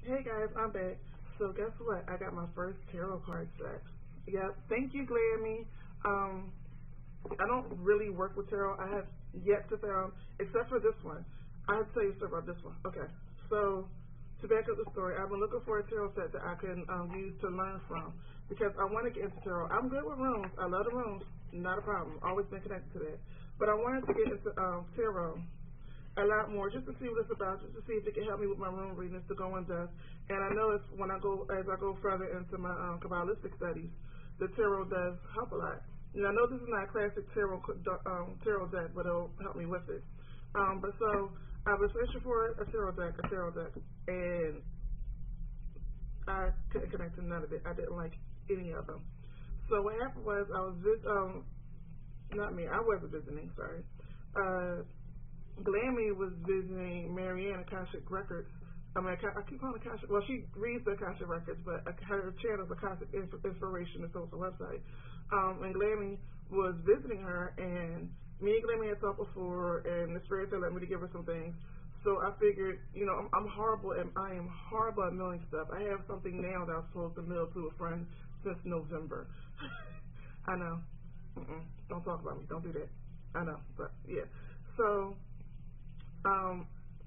Hey guys, I'm back. So guess what? I got my first tarot card set. Yep. Thank you, Glammy. Um, I don't really work with tarot. I have yet to found, except for this one. I have to tell you something about this one. Okay. So to back up the story, I've been looking for a tarot set that I can use to learn from because I want to get into tarot. I'm good with rooms. I love the rooms. Not a problem. Always been connected to that. But I wanted to get into tarot a lot more just to see what it's about, just to see if it can help me with my room readings to go in depth. And I know it's when as I go further into my Kabbalistic studies, the tarot does help a lot. And I know this is not a classic tarot deck, but it'll help me with it. But so I was searching for a tarot deck, and I couldn't connect to none of it. I didn't like any of them. So what happened was not me, I wasn't visiting, sorry. Glammy was visiting Marianne Akashic Records. I keep calling Akashic. Well, she reads the Akashic Records, but her channel is Akashic Inspiration. It's also a website. And Glammy was visiting her, and me and Glammy had talked before, and the spirit had let me to give her some things. So I figured, I'm horrible, and I am horrible at mailing stuff. I have something now that I was supposed to mail to a friend since November. I know. Don't talk about me. Don't do that. I know, but yeah. So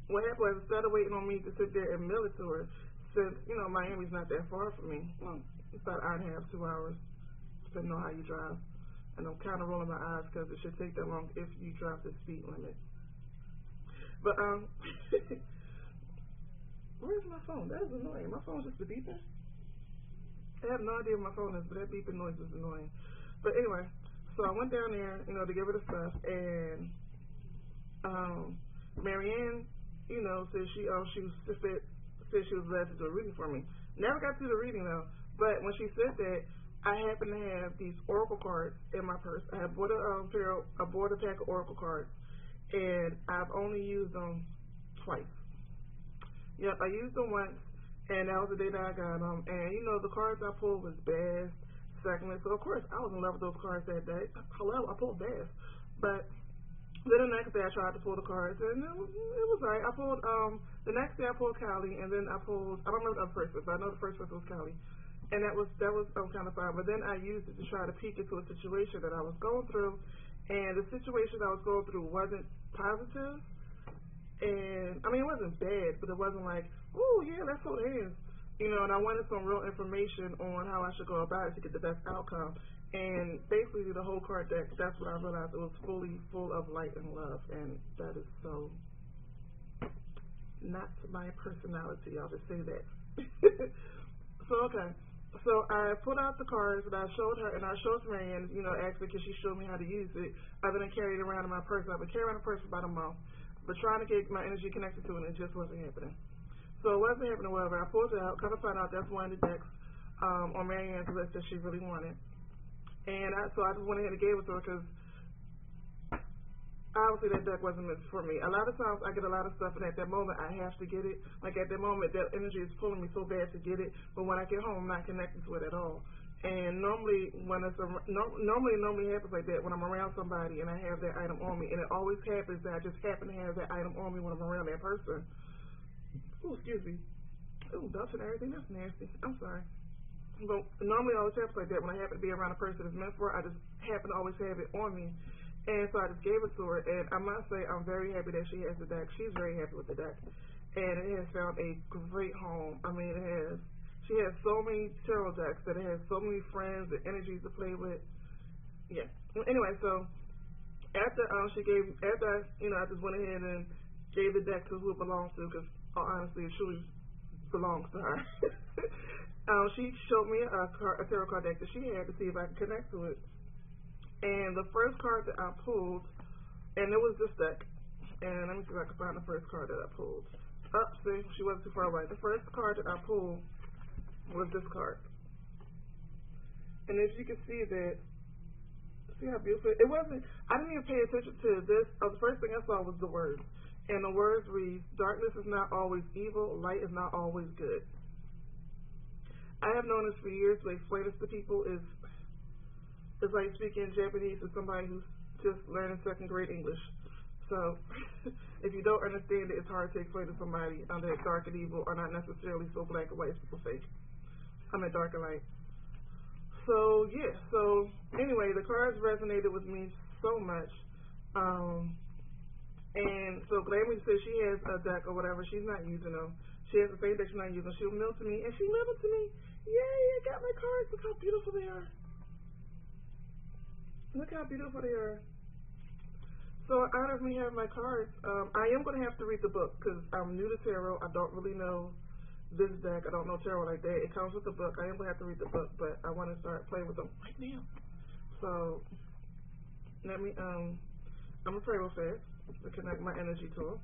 what happened was instead of waiting on me to sit there and mail it to her, since, Miami's not that far from me, it's about an hour and a half, 2 hours, depending on how you drive. And I'm kind of rolling my eyes because it should take that long if you drive the speed limit. But, where's my phone? That is annoying. My phone's just a beeping. I have no idea what my phone is, but that beeping noise is annoying. But anyway, so I went down there, to give her the stuff, and, Marianne, said said she was glad to do a reading for me. Never got to the reading though, but when she said that, I happen to have these oracle cards in my purse. I bought a pack of oracle cards, and I've only used them twice. Yep, I used them once, and that was the day that I got them. And the cards I pulled was Bass, Secondly, so of course I was in love with those cards that day. Hello, I pulled Bass, but then the next day I tried to pull the cards, and it was right. I pulled the next day I pulled Callie, and then I don't remember the first one, but I know the first one was Callie, and that was kind of fine. But then I used it to try to peek into a situation that I was going through, and the situation I was going through wasn't positive, and I mean it wasn't bad, but it wasn't like, oh yeah, let's hold hands, And I wanted some real information on how I should go about it to get the best outcome. And basically, the whole card deck, that's what I realized. It was fully full of light and love, and that is so not my personality. I'll just say that. So, okay. So I pulled out the cards, and I showed her, and I showed Marianne, actually, because she showed me how to use it. I've been carrying it around in my purse. I've been carrying around the purse for about a month, but trying to get my energy connected to it, and it just wasn't happening. So it wasn't happening, whatever. I pulled it out, kind of found out that's one of the decks on Marianne's list that she really wanted. And so I just went ahead and gave it to her because obviously that deck wasn't meant for me. A lot of times I get a lot of stuff, and at that moment I have to get it. Like at that moment, that energy is pulling me so bad to get it. But when I get home, I'm not connected to it at all. And normally normally happens like that when I'm around somebody and I have that item on me. And it always happens that I just happen to have that item on me when I'm around that person. Ooh, excuse me. Ooh, dust and everything. That's nasty. I'm sorry. But normally I always happens like that when I happen to be around a person that's meant for it. I just happen to always have it on me. And so I just gave it to her. And I must say I'm very happy that she has the deck. She's very happy with the deck. And it has found a great home. I mean, she has so many tarot decks that it has so many friends and energies to play with. Yeah. Anyway, so after I just went ahead and gave the deck to who it belongs to, because honestly, it truly belongs to her. She showed me a tarot card deck that she had to see if I could connect to it. And the first card that I pulled, and it was this deck. And let me see if I can find the first card that I pulled. See, she wasn't too far away. The first card that I pulled was this card. And as you can see that, see how beautiful it wasn't. I didn't even pay attention to this. The first thing I saw was the words. And the words read, darkness is not always evil, light is not always good. I have known this for years. To explain this to people is like speaking Japanese to somebody who's just learning second grade English. So if you don't understand it, it's hard to explain to somebody that dark and evil are not necessarily so black and white as people think. I'm at dark and light. So yeah, so anyway, the cards resonated with me so much. And so Glammy says she has a deck or whatever, she's not using them. She has the same deck she's not using. She'll mail to me, and she mailed it to me. Yay, I got my cards. Look how beautiful they are. Look how beautiful they are. So in honor of me having my cards, I am going to have to read the book because I'm new to tarot. I don't really know this deck. I don't know tarot like that. It comes with the book. I am going to have to read the book, but I want to start playing with them right now. So let me, I'm going to pray real fast to connect my energy to them.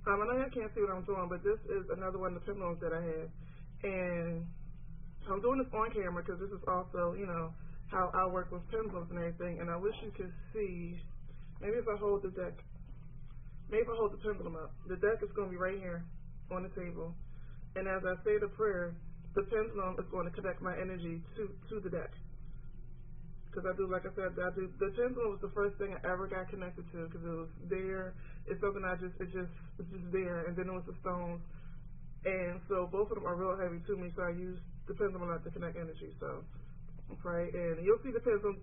I know y'all can't see what I'm doing, but this is another one of the pendulums that I have. And I'm doing this on camera because this is also, you know, how I work with pendulums and everything. And I wish you could see, maybe if I hold the deck, maybe if I hold the pendulum up, the deck is going to be right here on the table. And as I say the prayer, the pendulum is going to connect my energy to the deck. Because I do, like I said, the pendulum was the first thing I ever got connected to because it was there. It's something it's just there. And then it was the stones. And so both of them are real heavy to me, so I use the pendulum a lot to connect energy. So, right, and you'll see the pendulum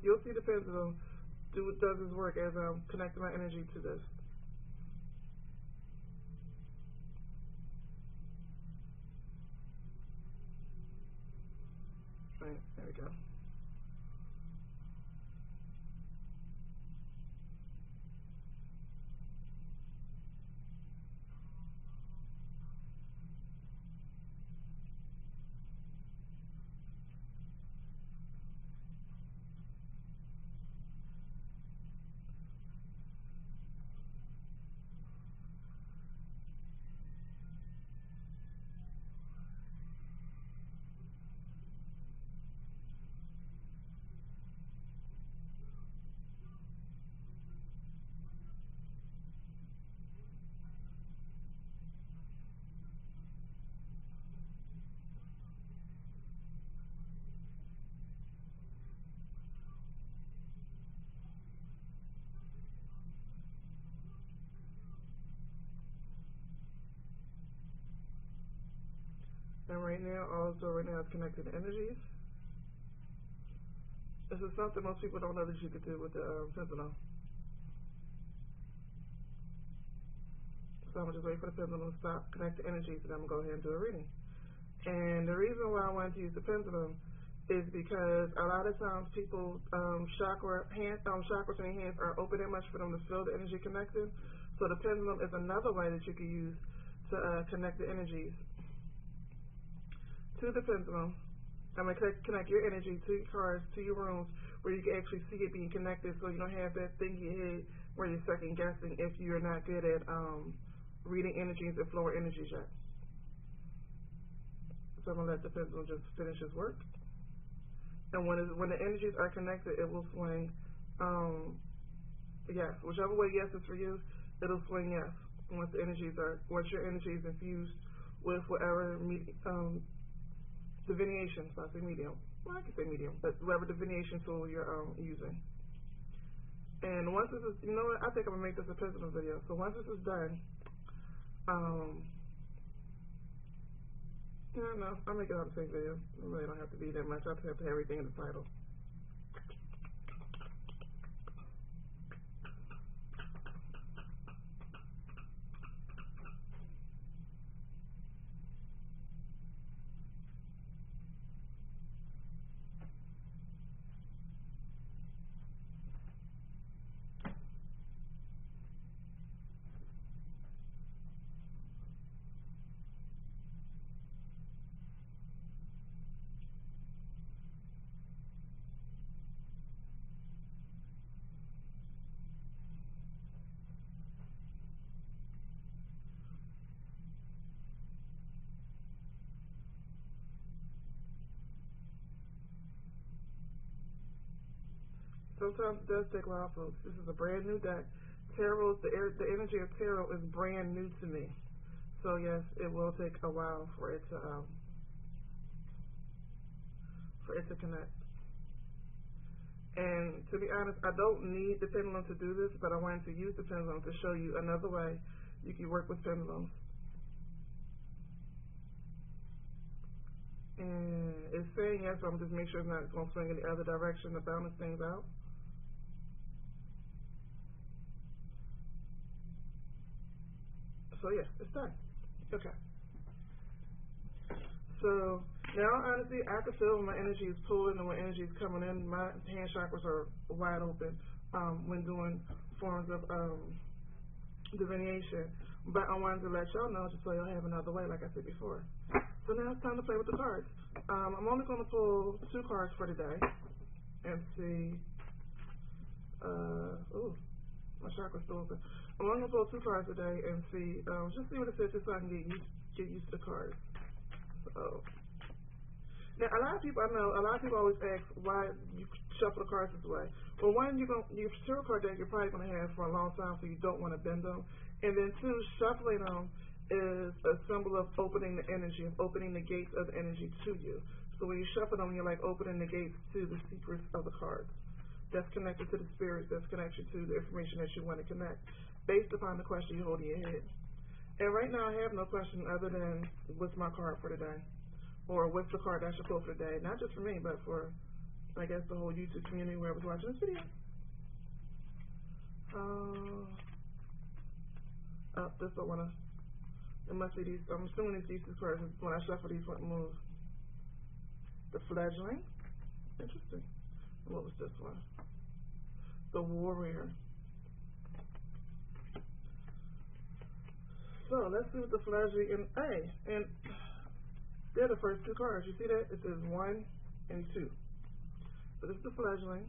does its work as I'm connecting my energy to this. Right, there we go. And right now, also right now, it's connected to energies. This is something most people don't know that you could do with the pendulum. So I'm going to just wait for the pendulum to stop, connect the energies, and I'm going to go ahead and do a reading. And the reason why I wanted to use the pendulum is because a lot of times people chakras in their hands are open that much for them to feel the energy connected. So the pendulum is another way that you can use to connect the energies to the pendulum. I'm going to connect your energy to your cards, to your rooms, where you can actually see it being connected, so you don't have that thing in your head where you're second guessing if you're not good at reading energies and flowing energies yet. So I'm going to let the pendulum just finish its work. And when the energies are connected, it will swing yes. Whichever way yes is for you, it'll swing yes. Once your energy is infused with whatever divination, so I say medium. Well, I can say medium, but whatever divination tool you're using. And once this is, you know what, I think I'm going to make this a pendulum video. So once this is done, I don't know, I'll make it on the same video. It really don't have to be that much. I just have to have everything in the title. Sometimes it does take a while, folks. This is a brand new deck. Tarot, the energy of tarot is brand new to me. So yes, it will take a while for it to connect. And to be honest, I don't need the pendulum to do this, but I wanted to use the pendulum to show you another way you can work with pendulums. And it's saying yes, so I'm just making sure it's not going to swing in the other direction to balance things out. So yeah, it's done. Okay. So now, honestly, I can feel when my energy is pulling and when energy is coming in. My hand chakras are wide open when doing forms of divination. But I wanted to let y'all know just so y'all have another way, like I said before. So now it's time to play with the cards. I'm only going to pull 2 cards for today and see. My chakra's still open. I'm only going to pull 2 cards today and see. Just see what it says, just so I can get used to the cards. So now a lot of people always ask why you shuffle the cards this way. Well, one, your tarot card deck you're probably going to have for a long time, so you don't want to bend them. And then 2, shuffling them is a symbol of opening the energy, of opening the gates of energy to you. So when you shuffle them, you're like opening the gates to the secrets of the cards. That's connected to the spirits, that's connected to the information that you want to connect, based upon the question you hold in your head. And right now I have no question other than what's my card for today, or what's the card I should pull for today. Not just for me, but for, I guess, the whole YouTube community where I was watching this video. This don't want to, it must be these, I'm assuming it's these 2 cards when I shuffle these one move. The fledgling, interesting. And what was this one? The warrior. So let's see what the fledgling and they're the first 2 cards. You see that? It says 1 and 2. So this is the fledgling.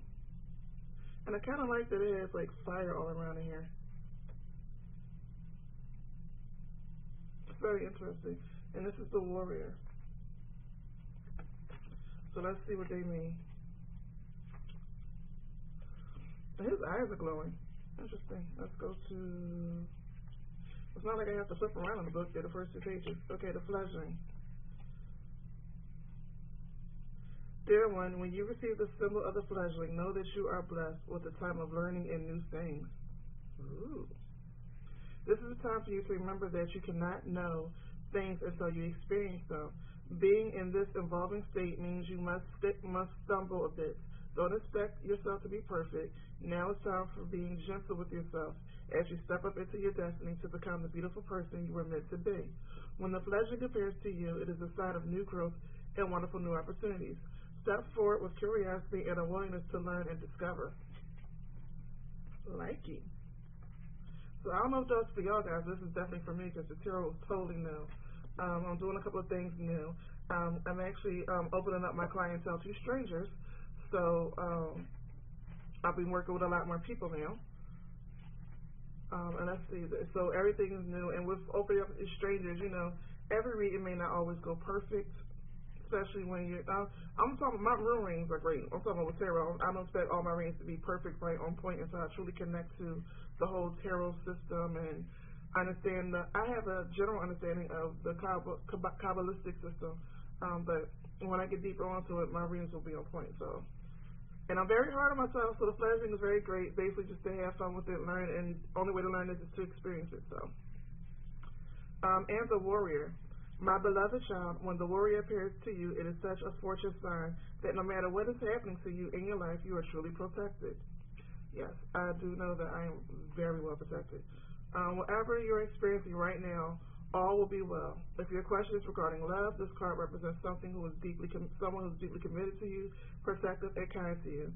And I kind of like that it has like fire all around in here. It's very interesting. And this is the warrior. So let's see what they mean. And his eyes are glowing. Interesting. Let's go to... It's not like I have to flip around in the book. They're the first 2 pages. Okay, the fledgling. Dear one, when you receive the symbol of the fledgling, know that you are blessed with a time of learning and new things. Ooh. This is a time for you to remember that you cannot know things until you experience them. Being in this evolving state means you must stumble a bit. Don't expect yourself to be perfect. Now it's time for being gentle with yourself as you step up into your destiny to become the beautiful person you were meant to be. When the fledgling appears to you, it is a sign of new growth and wonderful new opportunities. Step forward with curiosity and a willingness to learn and discover. Likey. So I don't know if that's for y'all guys. This is definitely for me because the tarot is totally new. I'm doing a couple of things new. I'm actually opening up my clientele to strangers. So I've been working with a lot more people now. And let's see. So everything is new. And with opening up to strangers, you know, every reading may not always go perfect. Especially when you're, I'm talking, my room readings are great. I'm talking about with tarot. I don't expect all my readings to be perfect, right, on point, until I truly connect to the whole tarot system and understand I have a general understanding of the Kabbalistic system, but when I get deeper onto it, my readings will be on point. So, and I'm very hard on myself, so the fledgling is very great, basically just to have fun with it, learn, and the only way to learn this is to experience it, so. And the warrior. My beloved child, when the warrior appears to you, it is such a fortune sign that no matter what is happening to you in your life, you are truly protected. Yes, I do know that I am very well protected. Whatever you're experiencing right now, all will be well. If your question is regarding love, this card represents someone who is deeply committed to you, protective, and kind to you.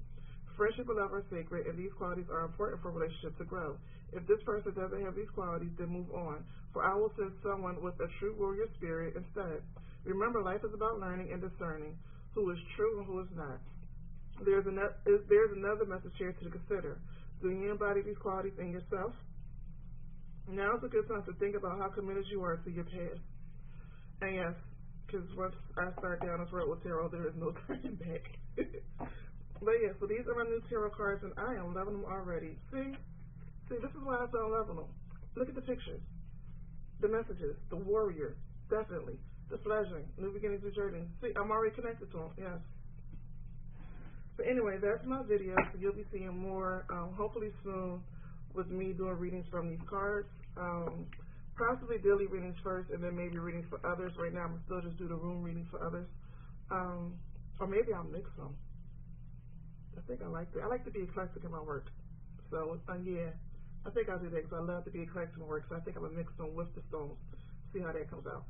Friendship and love are sacred, and these qualities are important for a relationship to grow. If this person doesn't have these qualities, then move on, for I will send someone with a true warrior spirit instead. Remember, life is about learning and discerning who is true and who is not. There's another message here to consider. Do you embody these qualities in yourself? Now is a good time to think about how committed you are to your past. And yes, because once I start down this road with tarot, there is no turning back. But yeah, so these are my new tarot cards, and I am loving them already. See, this is why I fell in love with them. Look at the pictures, the messages, the warrior, definitely, the fledgling, new beginnings, new journey. See, I'm already connected to them. Yes. But anyway, that's my video. So you'll be seeing more, hopefully soon, with me doing readings from these cards. Possibly daily readings first, and then maybe readings for others. Right now, I'm still just do the room readings for others. Or maybe I'll mix them. I think I like that. I like to be eclectic in my work. So, yeah, I think I'll do that because I love to be eclectic in my work. So I think I'm going to mix them with the stones. See how that comes out.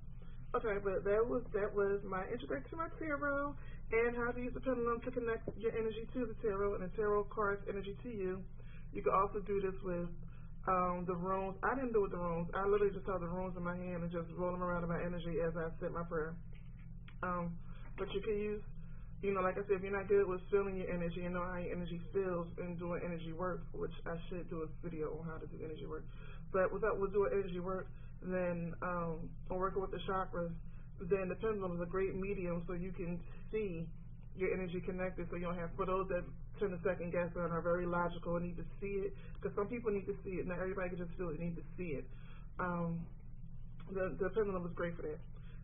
Okay, but that was my introduction to my tarot and how to use the pendulum to connect your energy to the tarot and the tarot card's energy to you. You can also do this with the runes. I didn't do it with the runes. I literally just held the runes in my hand and just roll them around in my energy as I said my prayer. But you can use, like I said, if you're not good with feeling your energy, you know how your energy feels and doing energy work, which I should do a video on how to do energy work. But without doing energy work, then or working with the chakras, then the pendulum is a great medium so you can see your energy connected. So you don't have, for those that tend to second guess and are very logical and need to see it, because some people need to see it. Not everybody can just feel it, need to see it. The pendulum is great for that.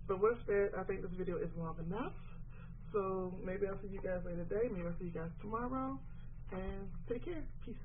But with that, I think this video is long enough. So maybe I'll see you guys later today. Maybe I'll see you guys tomorrow. And take care. Peace.